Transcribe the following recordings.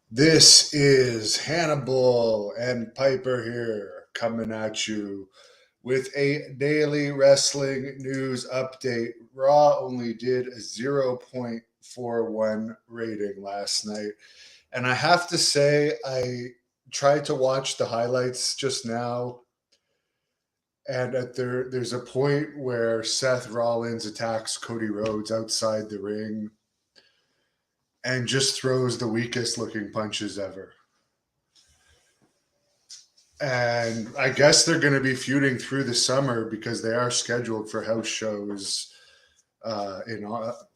This is Hannibal and Piper here coming at you with a daily wrestling news update. Raw only did a 0.41 rating last night. And I have to say, I tried to watch the highlights just now. And there's a point where Seth Rollins attacks Cody Rhodes outside the ring and just throws the weakest looking punches ever. And I guess they're going to be feuding through the summer because they are scheduled for house shows in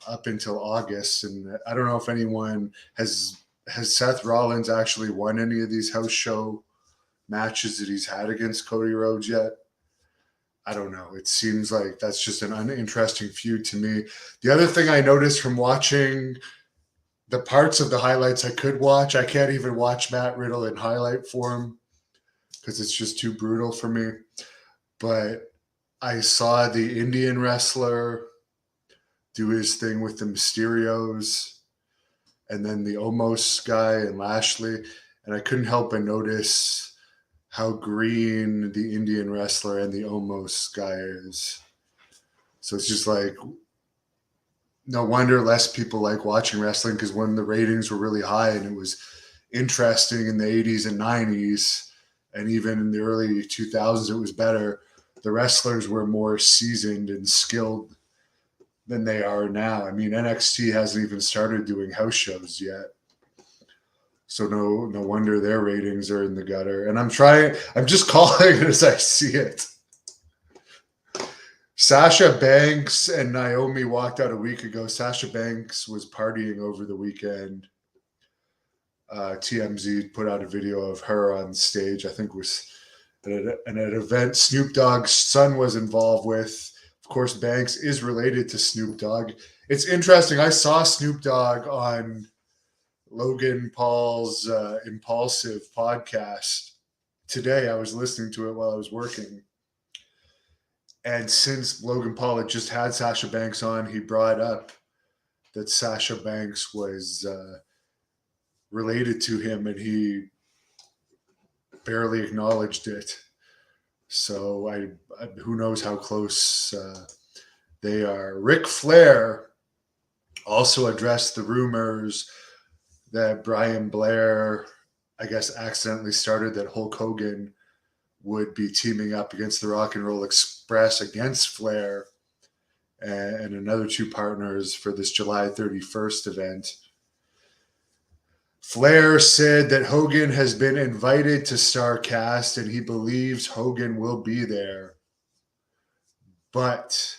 up until August. And I don't know if anyone has Seth Rollins actually won any of these house show matches that he's had against Cody Rhodes yet. I don't know. It seems like that's just an uninteresting feud to me. The other thing I noticed from watching the parts of the highlights I could watch, I can't even watch Matt Riddle in highlight form because it's just too brutal for me. But I saw the Indian wrestler do his thing with the Mysterios and then the Omos guy and Lashley. And I couldn't help but notice how green the Indian wrestler and the Omos guy is. So it's just like, no wonder less people like watching wrestling, because when the ratings were really high and it was interesting in the 80s and 90s, and even in the early 2000s, it was better. The wrestlers were more seasoned and skilled than they are now. I mean, NXT hasn't even started doing house shows yet. So no wonder their ratings are in the gutter. And I'm just calling it as I see it. Sasha Banks and Naomi walked out a week ago. Sasha Banks was partying over the weekend. TMZ put out a video of her on stage. I think it was at an event Snoop Dogg's son was involved with. Of course, Banks is related to Snoop Dogg. It's interesting. I saw Snoop Dogg on Logan Paul's Impulsive podcast today. I was listening to it while I was working. And since Logan Paul had just had Sasha Banks on, he brought up that Sasha Banks was related to him, and he barely acknowledged it. So who knows how close they are. Ric Flair also addressed the rumors that Brian Blair, I guess, accidentally started that Hulk Hogan would be teaming up against the Rock and Roll Express against Flair and another two partners for this July 31st event. Flair said that Hogan has been invited to Starrcast and he believes Hogan will be there. But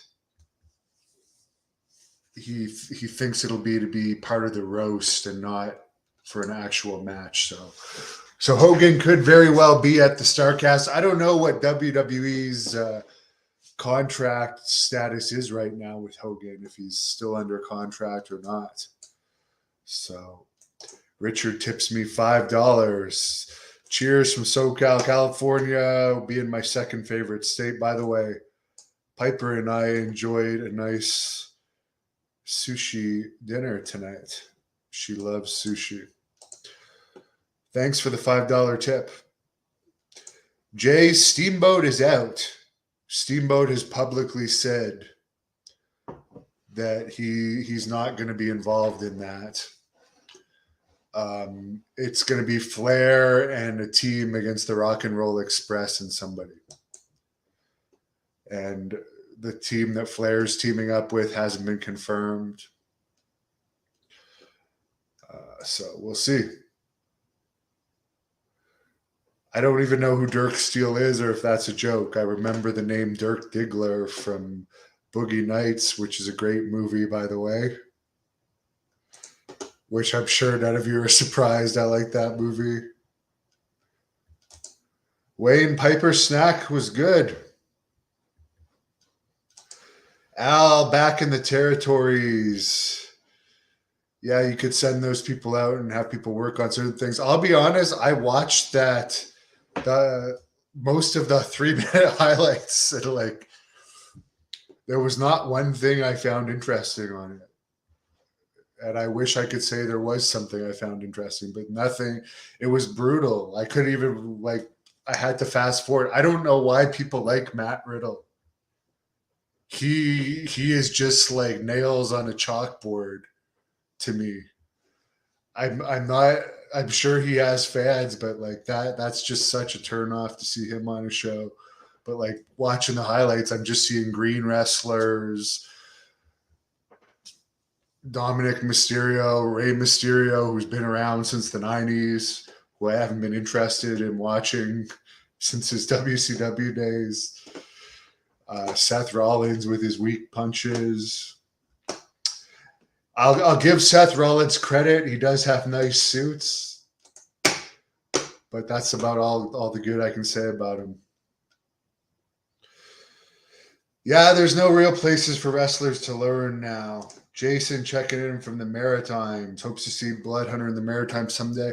he thinks it'll be to be part of the roast and not for an actual match. So Hogan could very well be at the Starrcast. I don't know what WWE's contract status is right now with Hogan, if he's still under contract or not. So Richard tips me $5. Cheers from SoCal, California, being my second favorite state. By the way, Piper and I enjoyed a nice sushi dinner tonight. She loves sushi. Thanks for the $5 tip. Jay, Steamboat is out. Steamboat has publicly said that he's not going to be involved in that. It's going to be Flair and a team against the Rock and Roll Express and somebody. And the team that Flair's teaming up with hasn't been confirmed. So we'll see. I don't even know who Dirk Steele is or if that's a joke. I remember the name Dirk Diggler from Boogie Nights, which is a great movie, by the way. Which I'm sure none of you are surprised. I like that movie. Wayne Piper's snack was good. Al, back in the territories. Yeah, you could send those people out and have people work on certain things. I'll be honest, I watched that most of the 3-minute highlights. And there was not one thing I found interesting on it. and I wish I could say there was something I found interesting, but nothing. It was brutal. I couldn't even like. I had to fast forward. I don't know why people like Matt Riddle. He is just like nails on a chalkboard to me. I'm not. I'm sure he has fans, but like that's just such a turnoff to see him on a show. But like watching the highlights, I'm just seeing green wrestlers, Dominic Mysterio, Rey Mysterio, who's been around since the '90s, who I haven't been interested in watching since his WCW days. Seth Rollins with his weak punches. I'll give Seth Rollins credit. He does have nice suits, but that's about all the good I can say about him. Yeah, there's no real places for wrestlers to learn now. Jason checking in from the Maritimes. Hopes to see Bloodhunter in the Maritimes someday.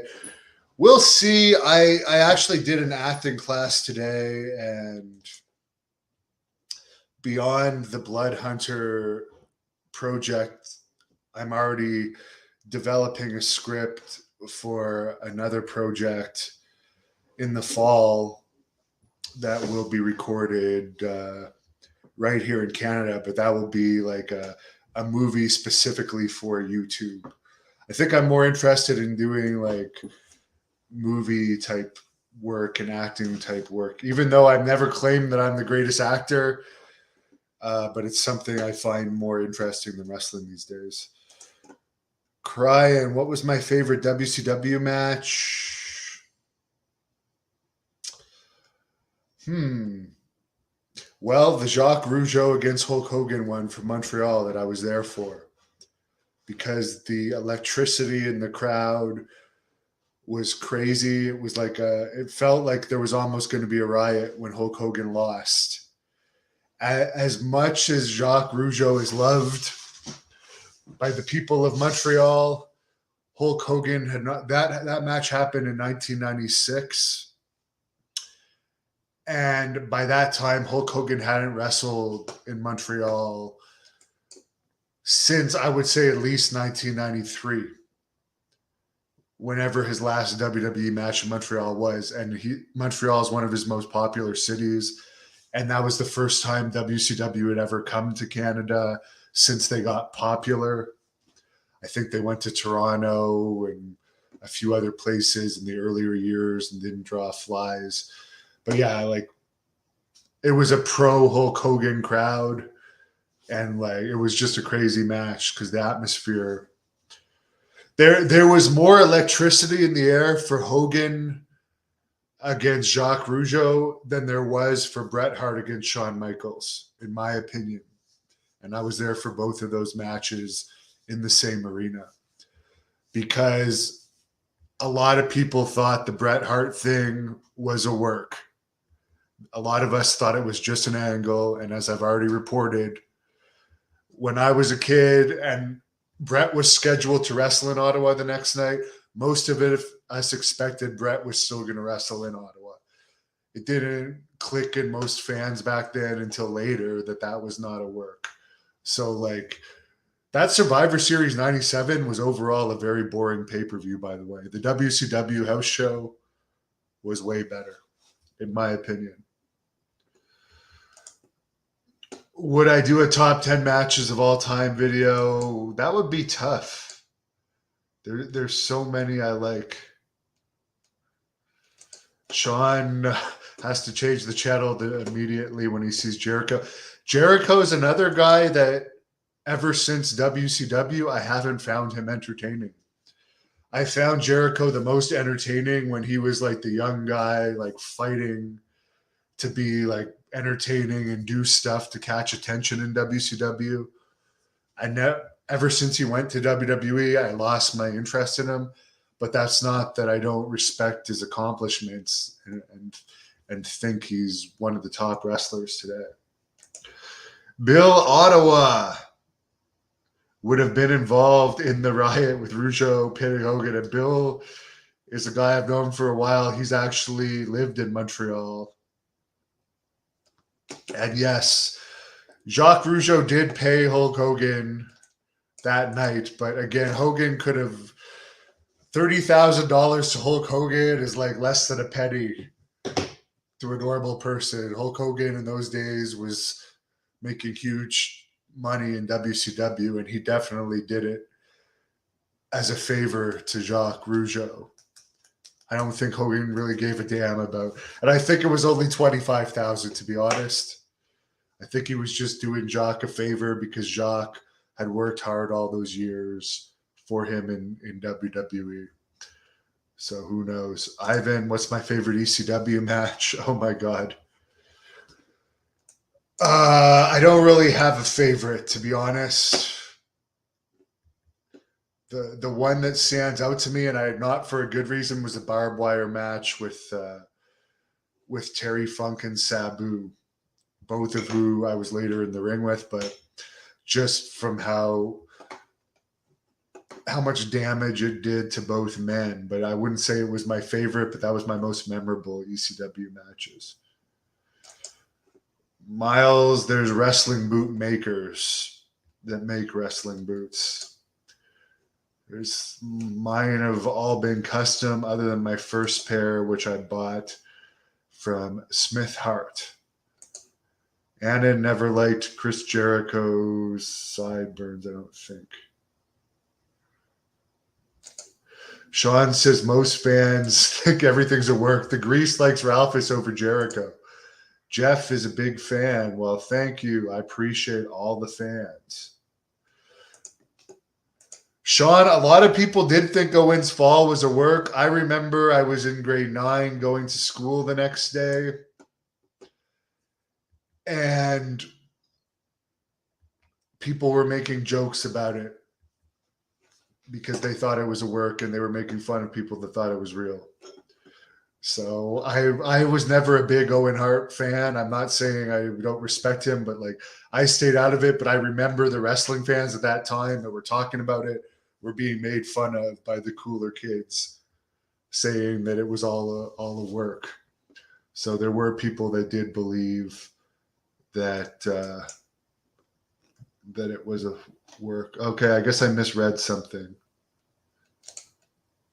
We'll see. I actually did an acting class today, and beyond the Bloodhunter project, I'm already developing a script for another project in the fall that will be recorded right here in Canada, but that will be like a movie specifically for YouTube. I think I'm more interested in doing like movie type work and acting type work, even though I've never claimed that I'm the greatest actor, but it's something I find more interesting than wrestling these days. Crying, what was my favorite WCW match? Well, the Jacques Rougeau against Hulk Hogan one from Montreal that I was there for, because the electricity in the crowd was crazy. It was like it felt like there was almost going to be a riot when Hulk Hogan lost. As much as Jacques Rougeau is loved by the people of Montreal, Hulk Hogan had not. That match happened in 1996. And by that time, Hulk Hogan hadn't wrestled in Montreal since, I would say, at least 1993, whenever his last WWE match in Montreal was. And Montreal is one of his most popular cities. And that was the first time WCW had ever come to Canada since they got popular. I think they went to Toronto and a few other places in the earlier years and didn't draw flies. But yeah, like it was a pro Hulk Hogan crowd, and like it was just a crazy match because the atmosphere. There was more electricity in the air for Hogan against Jacques Rougeau than there was for Bret Hart against Shawn Michaels, in my opinion. And I was there for both of those matches in the same arena because a lot of people thought the Bret Hart thing was a work. A lot of us thought it was just an angle. And as I've already reported, when I was a kid and Bret was scheduled to wrestle in Ottawa the next night, most of us expected Bret was still going to wrestle in Ottawa. It didn't click in most fans back then until later that was not a work. So like that Survivor Series 97 was overall a very boring pay-per-view, by the way. The WCW house show was way better, in my opinion. Would I do a top 10 matches of all time video? That would be tough. There's so many I like. Sean has to change the channel immediately when he sees Jericho. Jericho is another guy that ever since WCW, I haven't found him entertaining. I found Jericho the most entertaining when he was like the young guy, like fighting to be like entertaining and do stuff to catch attention in WCW. Ever since he went to WWE, I lost my interest in him. But that's not that I don't respect his accomplishments and think he's one of the top wrestlers today. Bill Ottawa would have been involved in the riot with Rougeau pitting Hogan. And Bill is a guy I've known for a while. He's actually lived in Montreal. And yes, Jacques Rougeau did pay Hulk Hogan that night. But again, Hogan could have $30,000 to Hulk Hogan is like less than a penny to a normal person. Hulk Hogan in those days was making huge money in WCW, and he definitely did it as a favor to Jacques Rougeau. I don't think Hogan really gave a damn about, and I think it was only 25,000 to be honest. I think he was just doing Jacques a favor because Jacques had worked hard all those years for him in WWE. So who knows? Ivan, what's my favorite ECW match? Oh my God. I don't really have a favorite, to be honest. The one that stands out to me, and I not for a good reason, was the barbed wire match with Terry Funk and Sabu, both of who I was later in the ring with, but just from how much damage it did to both men. But I wouldn't say it was my favorite, but that was my most memorable ECW matches. Miles, there's wrestling boot makers that make wrestling boots. There's mine have all been custom, other than my first pair, which I bought from Smith Hart. Anna never liked Chris Jericho's sideburns, I don't think. Sean says most fans think everything's a work. The Grease likes Ralphus over Jericho. Jeff is a big fan. Well, thank you. I appreciate all the fans. Sean, a lot of people did think Owen's fall was a work. I remember I was in grade 9 going to school the next day, and people were making jokes about it because they thought it was a work, and they were making fun of people that thought it was real. So I was never a big Owen Hart fan. I'm not saying I don't respect him, but like I stayed out of it. But I remember the wrestling fans at that time that were talking about it were being made fun of by the cooler kids, saying that it was all a work. So there were people that did believe that that it was a work. Okay, I guess I misread something.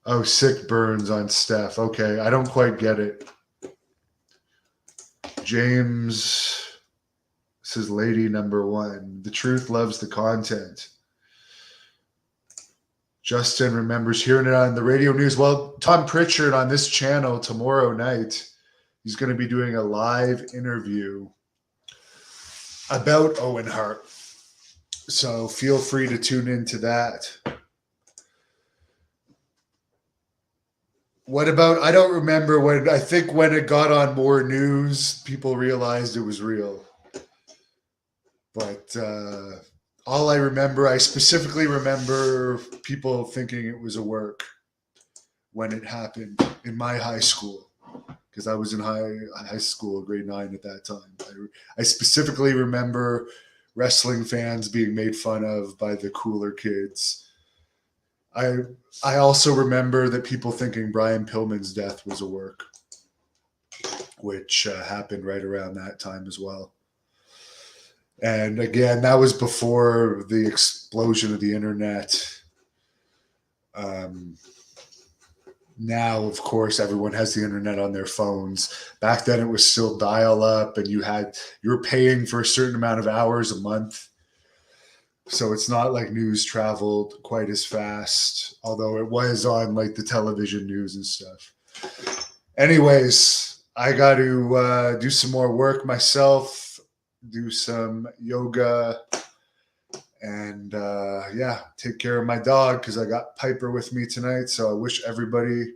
Oh, sick burns on Steph. Okay, I don't quite get it. James says, lady number 1. The truth loves the content. Justin remembers hearing it on the radio news. Well, Tom Pritchard on this channel tomorrow night, he's going to be doing a live interview about Owen Hart. So feel free to tune into that. What about, I don't remember when, I think when it got on more news, people realized it was real. But all I remember, I specifically remember people thinking it was a work when it happened in my high school, because I was in high school, grade 9 at that time. I specifically remember wrestling fans being made fun of by the cooler kids. I also remember that people thinking Brian Pillman's death was a work, which happened right around that time as well. And again, that was before the explosion of the internet. Now, of course, everyone has the internet on their phones. Back then, it was still dial-up, and you were paying for a certain amount of hours a month. So it's not like news traveled quite as fast, although it was on like the television news and stuff. Anyways, I got to do some more work myself, do some yoga, and take care of my dog because I got Piper with me tonight. So I wish everybody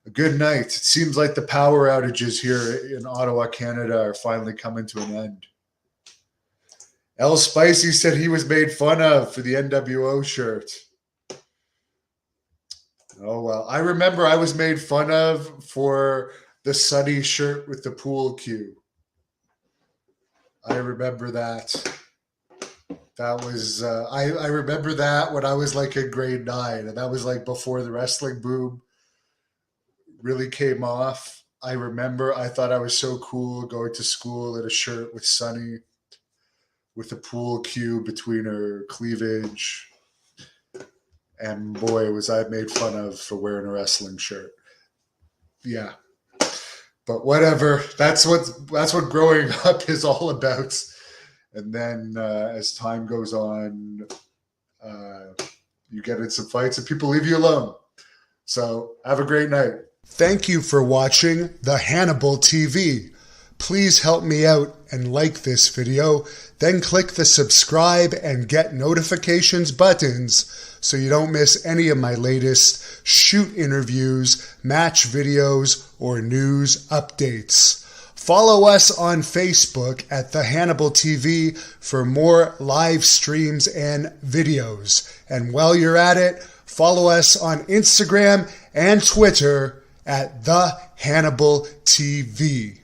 a good night. It seems like the power outages here in Ottawa, Canada are finally coming to an end. El Spicy said he was made fun of for the NWO shirt. Oh, well. I remember I was made fun of for the Sunny shirt with the pool cue. I remember that. That was, I remember that when I was like in grade 9, and that was like before the wrestling boom really came off. I remember I thought I was so cool going to school in a shirt with Sunny with a pool cue between her cleavage. And boy, was I made fun of for wearing a wrestling shirt. Yeah. But whatever. That's what growing up is all about. And then as time goes on, you get in some fights and people leave you alone. So have a great night. Thank you for watching the Hannibal TV. Please help me out and like this video. Then click the subscribe and get notifications buttons so you don't miss any of my latest shoot interviews, match videos, or news updates. Follow us on Facebook at The Hannibal TV for more live streams and videos. And while you're at it, follow us on Instagram and Twitter at The Hannibal TV.